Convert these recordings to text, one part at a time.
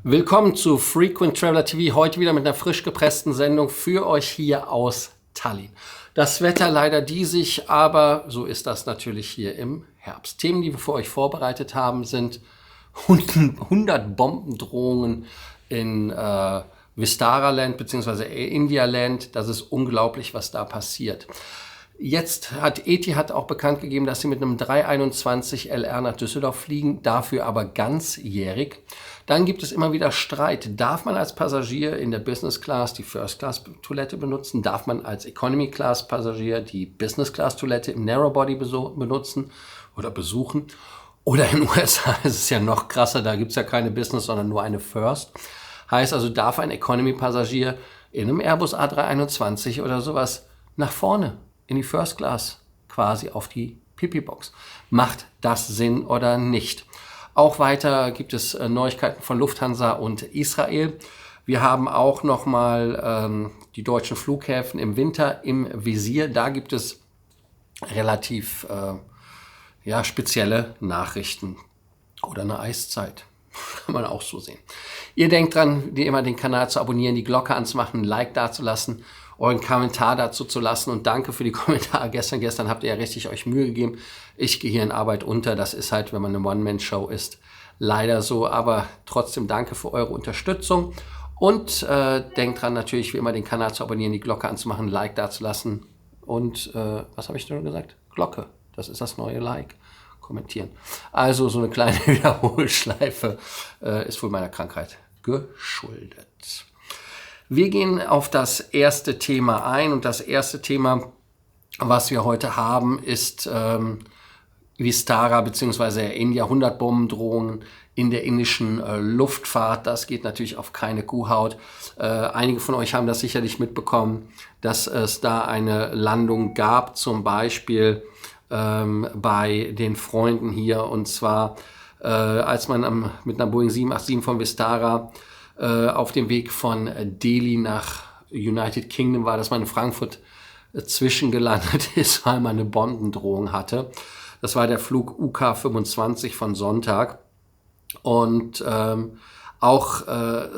Willkommen zu Frequent Traveler TV, heute wieder mit einer frisch gepressten Sendung für euch hier aus Tallinn. Das Wetter leider diesig, aber so ist das natürlich hier im Herbst. Themen, die wir für euch vorbereitet haben, sind 100 Bombendrohungen in Vistara Land bzw. India Land. Das ist unglaublich, was da passiert. Jetzt hat Etihad auch bekannt gegeben, dass sie mit einem 321 LR nach Düsseldorf fliegen, dafür aber ganzjährig. Dann gibt es immer wieder Streit. Darf man als Passagier in der Business Class die First Class Toilette benutzen? Darf man als Economy Class Passagier die Business Class Toilette im Narrow Body benutzen oder besuchen? Oder in den USA ist es ja noch krasser, da gibt es ja keine Business, sondern nur eine First. Heißt also, darf ein Economy Passagier in einem Airbus A321 oder sowas nach vorne in die First Class quasi auf die Pipi-Box? Macht das Sinn oder nicht? Auch weiter gibt es Neuigkeiten von Lufthansa und Israel. Wir haben auch nochmal die deutschen Flughäfen im Winter im Visier. Da gibt es relativ spezielle Nachrichten oder eine Eiszeit. Kann man auch so sehen. Ihr denkt dran, wie immer den Kanal zu abonnieren, die Glocke anzumachen, ein Like dazulassen, euren Kommentar dazu zu lassen und danke für die Kommentare. Gestern habt ihr ja richtig euch Mühe gegeben. Ich gehe hier in Arbeit unter. Das ist halt, wenn man eine One-Man-Show ist, leider so. Aber trotzdem danke für eure Unterstützung und denkt dran natürlich, wie immer den Kanal zu abonnieren, die Glocke anzumachen, ein Like dazulassen und was habe ich denn gesagt? Glocke, das ist das neue Like. Kommentieren. Also so eine kleine Wiederholschleife ist wohl meiner Krankheit geschuldet. Wir gehen auf das erste Thema ein und das erste Thema, was wir heute haben, ist Vistara bzw. India, 100 Bombendrohungen in der indischen Luftfahrt. Das geht natürlich auf keine Kuhhaut. Einige von euch haben das sicherlich mitbekommen, dass es da eine Landung gab, zum Beispiel bei den Freunden hier, und zwar als man mit einer Boeing 787 von Vistara auf dem Weg von Delhi nach United Kingdom war, dass man in Frankfurt zwischengelandet ist, weil man eine Bombendrohung hatte. Das war der Flug UK 25 von Sonntag. Und auch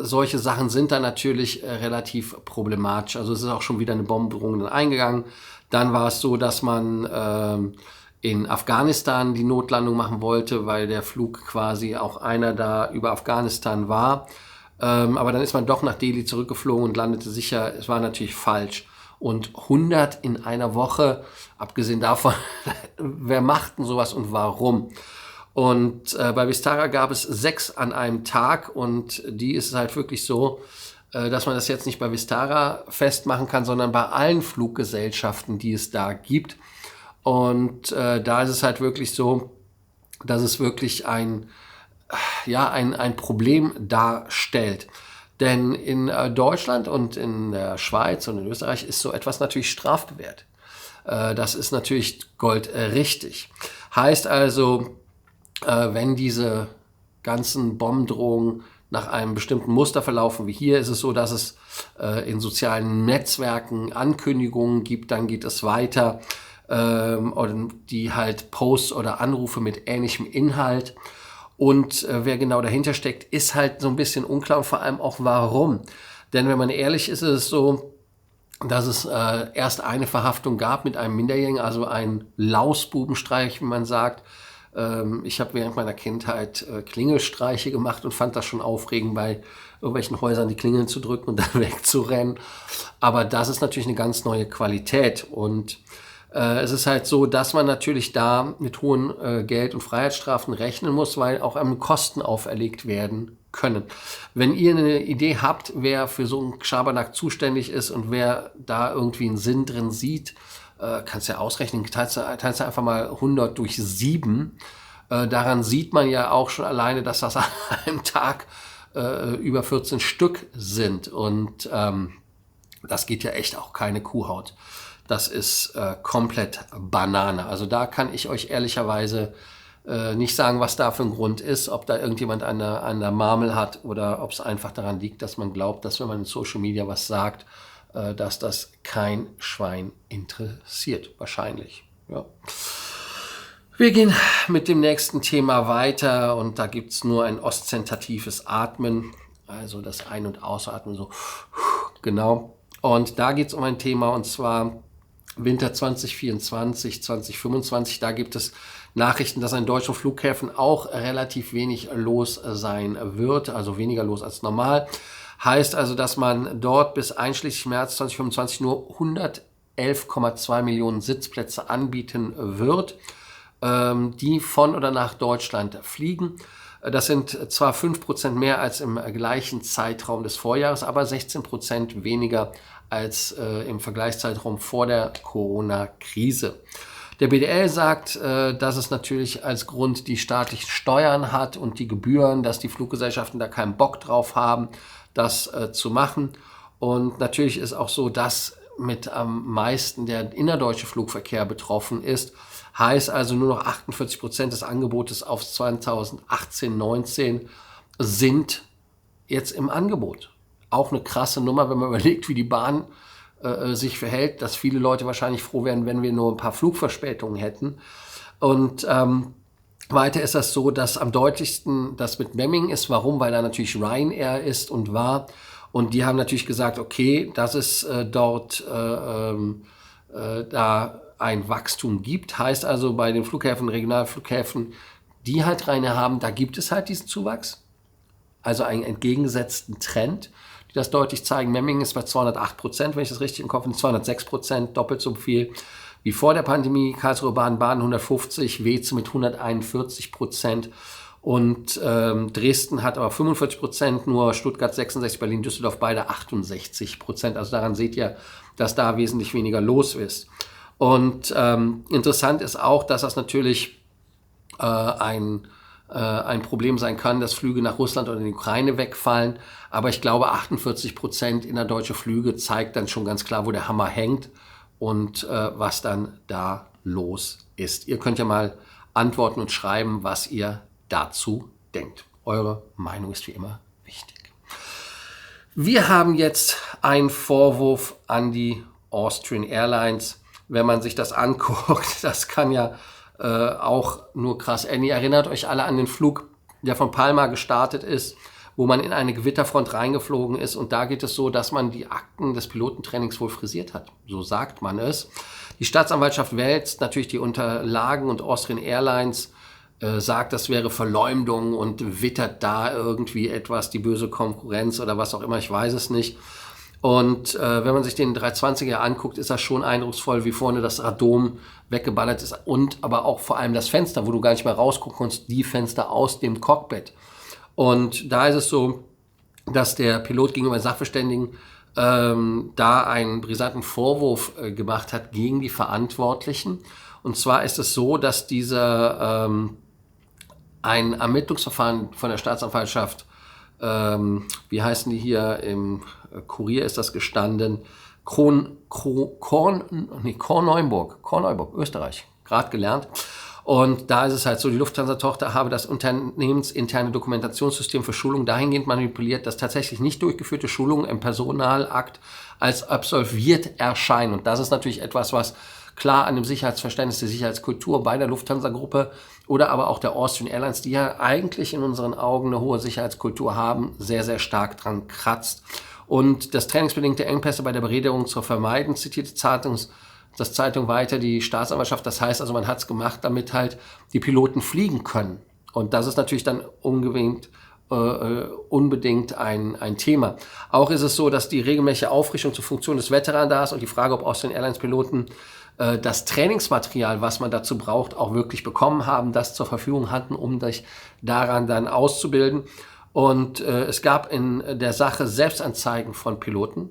solche Sachen sind dann natürlich relativ problematisch. Also es ist auch schon wieder eine Bombendrohung dann eingegangen. Dann war es so, dass man in Afghanistan die Notlandung machen wollte, weil der Flug quasi auch einer da über Afghanistan war. Aber dann ist man doch nach Delhi zurückgeflogen und landete sicher. Es war natürlich falsch. Und 100 in einer Woche, abgesehen davon, wer macht denn sowas und warum? Und bei Vistara gab es 6 an einem Tag und die ist es halt wirklich so, dass man das jetzt nicht bei Vistara festmachen kann, sondern bei allen Fluggesellschaften, die es da gibt. Und da ist es halt wirklich so, dass es wirklich ein Problem darstellt. Denn in Deutschland und in der Schweiz und in Österreich ist so etwas natürlich strafbewehrt. Das ist natürlich goldrichtig. Heißt also, wenn diese ganzen Bombendrohungen nach einem bestimmten Muster verlaufen wie hier, ist es so, dass es in sozialen Netzwerken Ankündigungen gibt, dann geht es weiter, die halt Posts oder Anrufe mit ähnlichem Inhalt. Und wer genau dahinter steckt, ist halt so ein bisschen unklar und vor allem auch warum. Denn wenn man ehrlich ist, ist es so, dass es erst eine Verhaftung gab mit einem Minderjährigen, also ein Lausbubenstreich, wie man sagt. Ich habe während meiner Kindheit Klingelstreiche gemacht und fand das schon aufregend, bei irgendwelchen Häusern die Klingeln zu drücken und dann wegzurennen. Aber das ist natürlich eine ganz neue Qualität. Und es ist halt so, dass man natürlich da mit hohen Geld- und Freiheitsstrafen rechnen muss, weil auch einem Kosten auferlegt werden können. Wenn ihr eine Idee habt, wer für so einen Schabernack zuständig ist und wer da irgendwie einen Sinn drin sieht, kannst ja ausrechnen, teilst du einfach mal 100 durch 7. Daran sieht man ja auch schon alleine, dass das an einem Tag über 14 Stück sind. Und das geht ja echt auch keine Kuhhaut. Das ist komplett Banane. Also da kann ich euch ehrlicherweise nicht sagen, was da für ein Grund ist, ob da irgendjemand an der Marmel hat oder ob es einfach daran liegt, dass man glaubt, dass wenn man in Social Media was sagt, dass das kein Schwein interessiert. Wahrscheinlich. Ja. Wir gehen mit dem nächsten Thema weiter und da gibt es nur ein oszentatives Atmen. Also das Ein- und Ausatmen so. Genau. Und da geht es um ein Thema, und zwar Winter 2024, 2025. Da gibt es Nachrichten, dass an deutschen Flughäfen auch relativ wenig los sein wird, also weniger los als normal. Heißt also, dass man dort bis einschließlich März 2025 nur 111,2 Millionen Sitzplätze anbieten wird, die von oder nach Deutschland fliegen. Das sind zwar 5% mehr als im gleichen Zeitraum des Vorjahres, aber 16% weniger als im Vergleichszeitraum vor der Corona-Krise. Der BDL sagt, dass es natürlich als Grund die staatlichen Steuern hat und die Gebühren, dass die Fluggesellschaften da keinen Bock drauf haben, das zu machen. Und natürlich ist auch so, dass mit am meisten der innerdeutsche Flugverkehr betroffen ist. Heißt also, nur noch 48% des Angebotes auf 2018/19 sind jetzt im Angebot. Auch eine krasse Nummer, wenn man überlegt, wie die Bahn sich verhält, dass viele Leute wahrscheinlich froh wären, wenn wir nur ein paar Flugverspätungen hätten. Und weiter ist das so, dass am deutlichsten das mit Memmingen ist. Warum? Weil da natürlich Ryanair ist und war. Und die haben natürlich gesagt, okay, dass es dort da ein Wachstum gibt. Heißt also, bei den Flughäfen, Regionalflughäfen, die halt Ryanair haben, da gibt es halt diesen Zuwachs. Also einen entgegengesetzten Trend, die das deutlich zeigen. Memmingen ist bei 208%, wenn ich das richtig im Kopf habe, 206%, doppelt so viel wie vor der Pandemie. Karlsruhe Baden 150, Weze mit 141%. Und Dresden hat aber 45%, nur Stuttgart 66%, Berlin, Düsseldorf beide 68%. Also daran seht ihr, dass da wesentlich weniger los ist. Und interessant ist auch, dass das natürlich ein Problem sein kann, dass Flüge nach Russland oder in die Ukraine wegfallen. Aber ich glaube, 48% innerdeutsche Flüge zeigt dann schon ganz klar, wo der Hammer hängt und was dann da los ist. Ihr könnt ja mal antworten und schreiben, was ihr dazu denkt. Eure Meinung ist wie immer wichtig. Wir haben jetzt einen Vorwurf an die Austrian Airlines. Wenn man sich das anguckt, das kann ja auch nur krass enden. Ihr erinnert euch alle an den Flug, der von Palma gestartet ist, wo man in eine Gewitterfront reingeflogen ist. Und da geht es so, dass man die Akten des Pilotentrainings wohl frisiert hat. So sagt man es. Die Staatsanwaltschaft wälzt natürlich die Unterlagen und Austrian Airlines sagt, das wäre Verleumdung und wittert da irgendwie etwas, die böse Konkurrenz oder was auch immer, ich weiß es nicht. Und wenn man sich den 320er anguckt, ist das schon eindrucksvoll, wie vorne das Radom weggeballert ist und aber auch vor allem das Fenster, wo du gar nicht mehr rausgucken kannst, die Fenster aus dem Cockpit. Und da ist es so, dass der Pilot gegenüber Sachverständigen da einen brisanten Vorwurf gemacht hat gegen die Verantwortlichen. Und zwar ist es so, dass dieser ein Ermittlungsverfahren von der Staatsanwaltschaft, wie heißen die hier, im Kurier ist das gestanden, Korneuburg, Österreich, gerade gelernt. Und da ist es halt so, die Lufthansa-Tochter habe das unternehmensinterne Dokumentationssystem für Schulung dahingehend manipuliert, dass tatsächlich nicht durchgeführte Schulungen im Personalakt als absolviert erscheinen. Und das ist natürlich etwas, was klar an dem Sicherheitsverständnis, der Sicherheitskultur bei der Lufthansa-Gruppe oder aber auch der Austrian Airlines, die ja eigentlich in unseren Augen eine hohe Sicherheitskultur haben, sehr, sehr stark dran kratzt. Und das trainingsbedingte Engpässe bei der Berederung zu vermeiden, zitiert das Zeitung weiter, die Staatsanwaltschaft. Das heißt also, man hat es gemacht, damit halt die Piloten fliegen können. Und das ist natürlich dann unbedingt ein Thema. Auch ist es so, dass die regelmäßige Auffrischung zur Funktion des Veteranradars und die Frage, ob Austrian Airlines Piloten das Trainingsmaterial, was man dazu braucht, auch wirklich bekommen haben, das zur Verfügung hatten, um sich daran dann auszubilden. Und es gab in der Sache Selbstanzeigen von Piloten.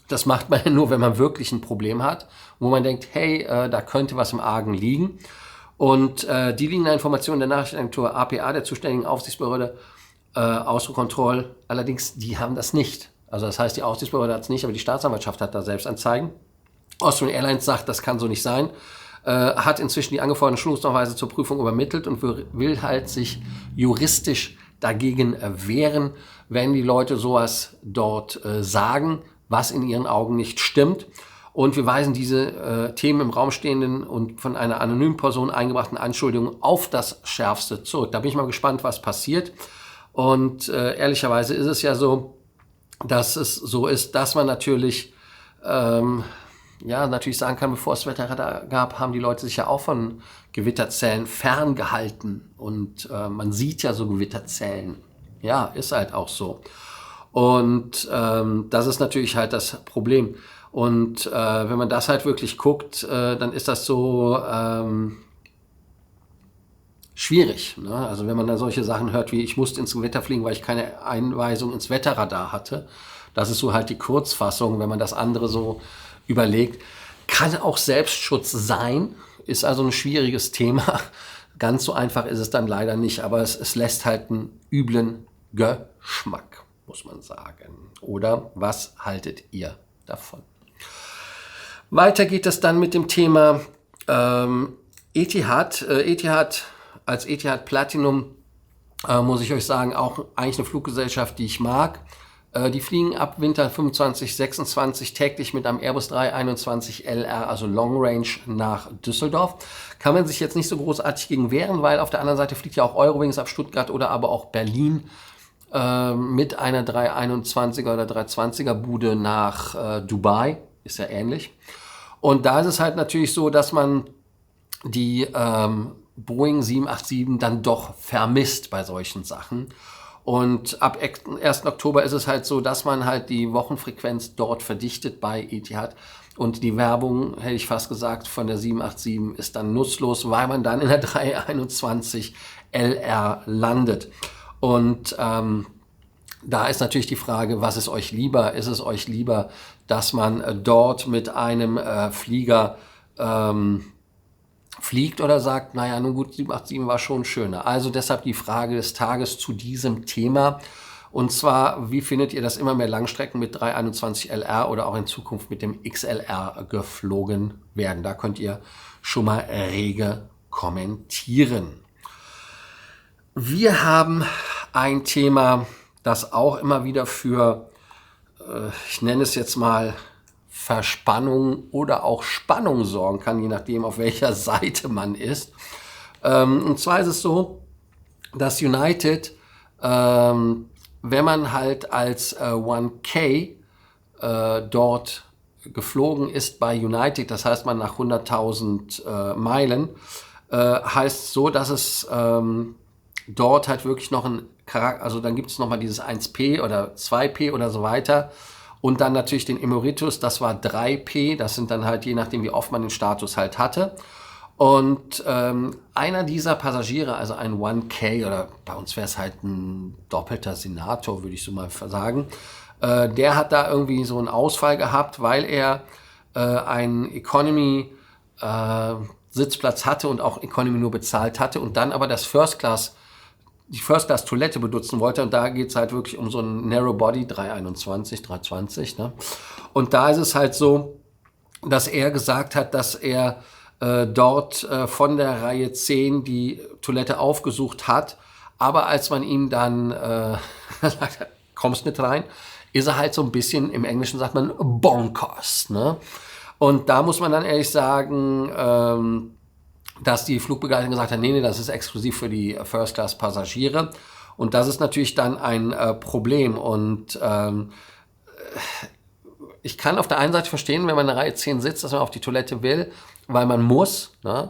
Das macht man ja nur, wenn man wirklich ein Problem hat, wo man denkt, hey, da könnte was im Argen liegen. Und die liegen der Information der Nachrichtenagentur APA, der zuständigen Aufsichtsbehörde, Ausfuhrkontroll. Allerdings, die haben das nicht. Also das heißt, die Aufsichtsbehörde hat es nicht, aber die Staatsanwaltschaft hat da Selbstanzeigen. Austrian Airlines sagt, das kann so nicht sein, hat inzwischen die angeforderten Schulungsnachweise zur Prüfung übermittelt und will halt sich juristisch dagegen wehren, wenn die Leute sowas dort sagen, was in ihren Augen nicht stimmt. Und wir weisen diese Themen im Raum stehenden und von einer anonymen Person eingebrachten Anschuldigungen auf das Schärfste zurück. Da bin ich mal gespannt, was passiert. Und ehrlicherweise ist es ja so, dass es so ist, dass man natürlich natürlich sagen kann, bevor es Wetterradar gab, haben die Leute sich ja auch von Gewitterzellen ferngehalten. Und man sieht ja so Gewitterzellen. Ja, ist halt auch so. Und das ist natürlich halt das Problem. Und wenn man das halt wirklich guckt, dann ist das so schwierig. Ne? Also wenn man dann solche Sachen hört wie, ich musste ins Gewitter fliegen, weil ich keine Einweisung ins Wetterradar hatte. Das ist so halt die Kurzfassung, wenn man das andere so überlegt. Kann auch Selbstschutz sein, ist also ein schwieriges Thema. Ganz so einfach ist es dann leider nicht, aber es lässt halt einen üblen Geschmack, muss man sagen. Oder was haltet ihr davon? Weiter geht es dann mit dem Thema Etihad. Etihad als Etihad Platinum muss ich euch sagen, auch eigentlich eine Fluggesellschaft, die ich mag. Die fliegen ab Winter 25, 26 täglich mit einem Airbus 321 LR, also Long Range, nach Düsseldorf. Kann man sich jetzt nicht so großartig gegen wehren, weil auf der anderen Seite fliegt ja auch Eurowings ab Stuttgart oder aber auch Berlin mit einer 321er oder 320er Bude nach Dubai. Ist ja ähnlich. Und da ist es halt natürlich so, dass man die Boeing 787 dann doch vermisst bei solchen Sachen. Und ab 1. Oktober ist es halt so, dass man halt die Wochenfrequenz dort verdichtet bei Etihad. Und die Werbung, hätte ich fast gesagt, von der 787 ist dann nutzlos, weil man dann in der 321 LR landet. Und da ist natürlich die Frage, was ist euch lieber? Ist es euch lieber, dass man dort mit einem Flieger fliegt oder sagt, naja, nun gut, 787 war schon schöner. Also deshalb die Frage des Tages zu diesem Thema. Und zwar, wie findet ihr das immer mehr Langstrecken mit 321 LR oder auch in Zukunft mit dem XLR geflogen werden? Da könnt ihr schon mal rege kommentieren. Wir haben ein Thema, das auch immer wieder für, ich nenne es jetzt mal, Verspannung oder auch Spannung sorgen kann, je nachdem, auf welcher Seite man ist. Und zwar ist es so, dass United, wenn man halt als 1K dort geflogen ist bei United, das heißt man nach 100.000 Meilen, heißt so, dass es dort halt wirklich noch ein Charakter, also dann gibt es nochmal dieses 1P oder 2P oder so weiter. Und dann natürlich den Emeritus, das war 3P, das sind dann halt je nachdem, wie oft man den Status halt hatte. Und einer dieser Passagiere, also ein 1K, oder bei uns wäre es halt ein doppelter Senator, würde ich so mal sagen, der hat da irgendwie so einen Ausfall gehabt, weil er einen Economy-Sitzplatz hatte und auch Economy nur bezahlt hatte und dann aber das die First-Class-Toilette benutzen wollte. Und da geht es halt wirklich um so einen Narrow-Body 321, 320. Ne? Und da ist es halt so, dass er gesagt hat, dass er dort von der Reihe 10 die Toilette aufgesucht hat. Aber als man ihm dann sagt, kommst nicht rein, ist er halt so ein bisschen, im Englischen sagt man, bonkers. Ne? Und da muss man dann ehrlich sagen, dass die Flugbegleiterin gesagt hat, nee, das ist exklusiv für die First-Class-Passagiere. Und das ist natürlich dann ein Problem. Und ich kann auf der einen Seite verstehen, wenn man in der Reihe 10 sitzt, dass man auf die Toilette will, weil man muss. Ne?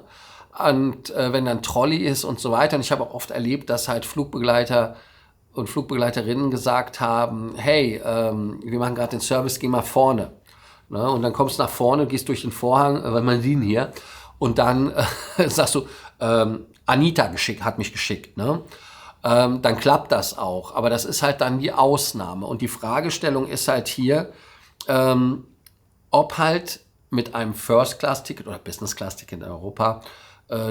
Und wenn dann Trolley ist und so weiter. Und ich habe auch oft erlebt, dass halt Flugbegleiter und Flugbegleiterinnen gesagt haben, hey, wir machen gerade den Service, geh mal vorne. Ne? Und dann kommst du nach vorne, gehst durch den Vorhang, was man sieht hier. Und dann sagst du, Anita hat mich geschickt. Ne? Dann klappt das auch. Aber das ist halt dann die Ausnahme. Und die Fragestellung ist halt hier, ob halt mit einem First-Class-Ticket oder Business-Class-Ticket in Europa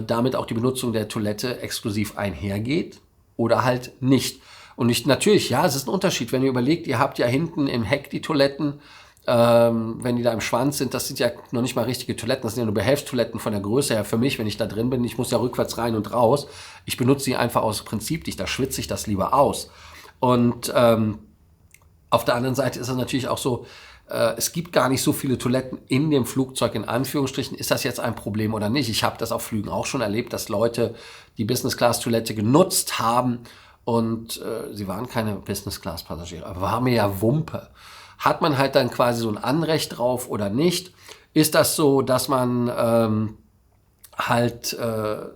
damit auch die Benutzung der Toilette exklusiv einhergeht oder halt nicht. Und natürlich, ja, es ist ein Unterschied. Wenn ihr überlegt, ihr habt ja hinten im Heck die Toiletten, wenn die da im Schwanz sind, das sind ja noch nicht mal richtige Toiletten, das sind ja nur Behelfstoiletten von der Größe her für mich, wenn ich da drin bin. Ich muss ja rückwärts rein und raus. Ich benutze sie einfach aus Prinzip nicht, da schwitze ich das lieber aus. Und auf der anderen Seite ist es natürlich auch so, es gibt gar nicht so viele Toiletten in dem Flugzeug, in Anführungsstrichen. Ist das jetzt ein Problem oder nicht? Ich habe das auf Flügen auch schon erlebt, dass Leute die Business-Class-Toilette genutzt haben, und sie waren keine Business-Class-Passagiere, aber war mir ja Wumpe. Hat man halt dann quasi so ein Anrecht drauf oder nicht? Ist das so, dass man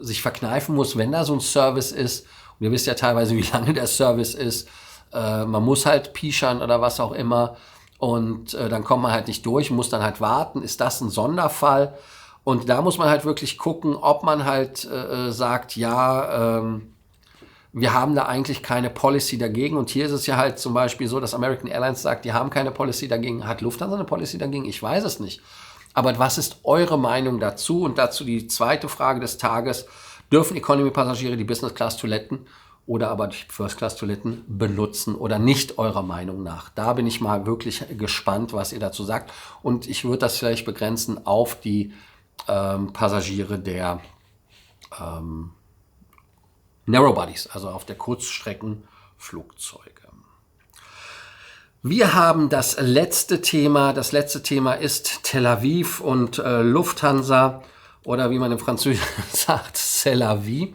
sich verkneifen muss, wenn da so ein Service ist? Und ihr wisst ja teilweise, wie lange der Service ist. Man muss halt pischern oder was auch immer. Und dann kommt man halt nicht durch, muss dann halt warten. Ist das ein Sonderfall? Und da muss man halt wirklich gucken, ob man halt sagt, ja, wir haben da eigentlich keine Policy dagegen. Und hier ist es ja halt zum Beispiel so, dass American Airlines sagt, die haben keine Policy dagegen. Hat Lufthansa eine Policy dagegen? Ich weiß es nicht. Aber was ist eure Meinung dazu? Und dazu die zweite Frage des Tages. Dürfen Economy-Passagiere die Business-Class-Toiletten oder aber die First-Class-Toiletten benutzen oder nicht eurer Meinung nach? Da bin ich mal wirklich gespannt, was ihr dazu sagt. Und ich würde das vielleicht begrenzen auf die Passagiere der Narrowbodies, also auf der Kurzstreckenflugzeuge. Wir haben das letzte Thema. Das letzte Thema ist Tel Aviv und Lufthansa oder wie man im Französischen sagt, C'est la vie.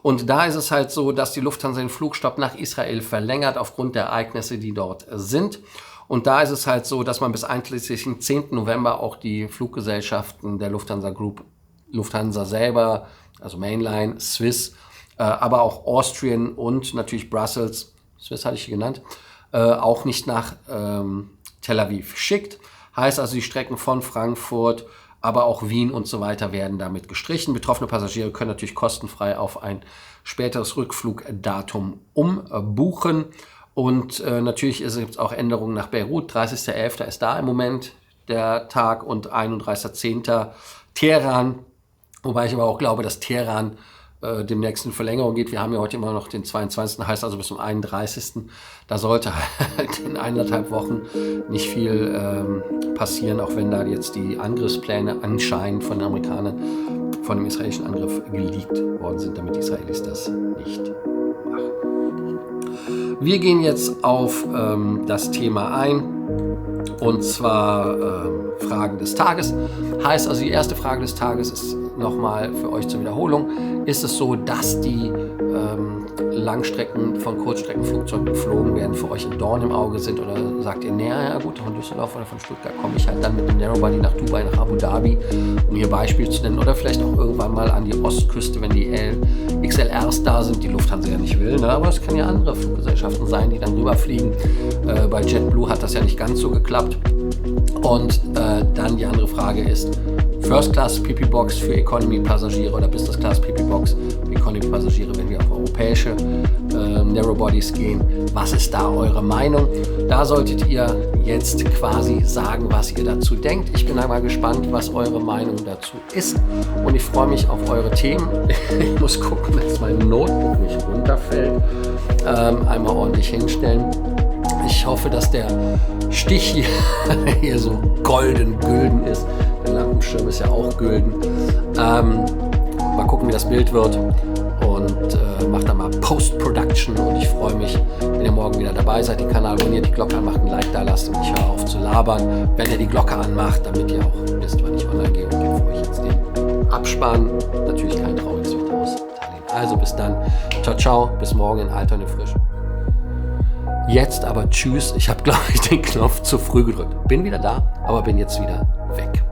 Und da ist es halt so, dass die Lufthansa den Flugstopp nach Israel verlängert aufgrund der Ereignisse, die dort sind. Und da ist es halt so, dass man bis einschließlich 10. November auch die Fluggesellschaften der Lufthansa Group, Lufthansa selber, also Mainline, Swiss, aber auch Austrian und natürlich Brussels, Swiss hatte ich hier genannt, auch nicht nach Tel Aviv schickt. Heißt also, die Strecken von Frankfurt, aber auch Wien und so weiter werden damit gestrichen. Betroffene Passagiere können natürlich kostenfrei auf ein späteres Rückflugdatum umbuchen. Und natürlich gibt es auch Änderungen nach Beirut. 30.11. ist da im Moment der Tag und 31.10. Teheran. Wobei ich aber auch glaube, dass Teheran demnächst in Verlängerung geht. Wir haben ja heute immer noch den 22., heißt also bis zum 31. Da sollte halt in 1,5 Wochen nicht viel passieren, auch wenn da jetzt die Angriffspläne anscheinend von den Amerikanern, von dem israelischen Angriff geleakt worden sind, damit die Israelis das nicht machen. Wir gehen jetzt auf das Thema ein, und zwar Fragen des Tages. Heißt also, die erste Frage des Tages ist nochmal für euch zur Wiederholung. Ist es so, dass die Langstrecken von Kurzstreckenflugzeugen geflogen werden, für euch ein Dorn im Auge sind? Oder sagt ihr, naja, gut, von Düsseldorf oder von Stuttgart komme ich halt dann mit dem Narrowbody nach Dubai, nach Abu Dhabi, um hier Beispiel zu nennen. Oder vielleicht auch irgendwann mal an die Ostküste, wenn die XLRs da sind, die Lufthansa ja nicht will. Ne? Aber es kann ja andere Fluggesellschaften sein, die dann rüberfliegen. Bei JetBlue hat das ja nicht ganz so geklappt. Und dann die andere Frage ist, First Class PP-Box für Economy-Passagiere oder Business Class PP-Box für Economy-Passagiere, wenn wir auf europäische Narrowbodies gehen. Was ist da eure Meinung? Da solltet ihr jetzt quasi sagen, was ihr dazu denkt. Ich bin einmal gespannt, was eure Meinung dazu ist. Und ich freue mich auf eure Themen. Ich muss gucken, dass mein Notebook nicht runterfällt. Einmal ordentlich hinstellen. Ich hoffe, dass der Stich hier so gülden ist. Der Lampenschirm ist ja auch gülden. Mal gucken, wie das Bild wird. Und macht dann mal Post-Production. Und ich freue mich, wenn ihr morgen wieder dabei seid. Den Kanal abonniert, die Glocke anmacht, ein Like da lasst. Und ich höre auf zu labern, wenn ihr die Glocke anmacht, damit ihr auch wisst, wann ich online gehe. Und gebe für euch jetzt den Abspann. Natürlich kein trauriges Video aus Italien. Also bis dann. Ciao, ciao. Bis morgen in Alter und in Frische. Jetzt aber tschüss. Ich habe, glaube ich, den Knopf zu früh gedrückt. Bin wieder da, aber bin jetzt wieder weg.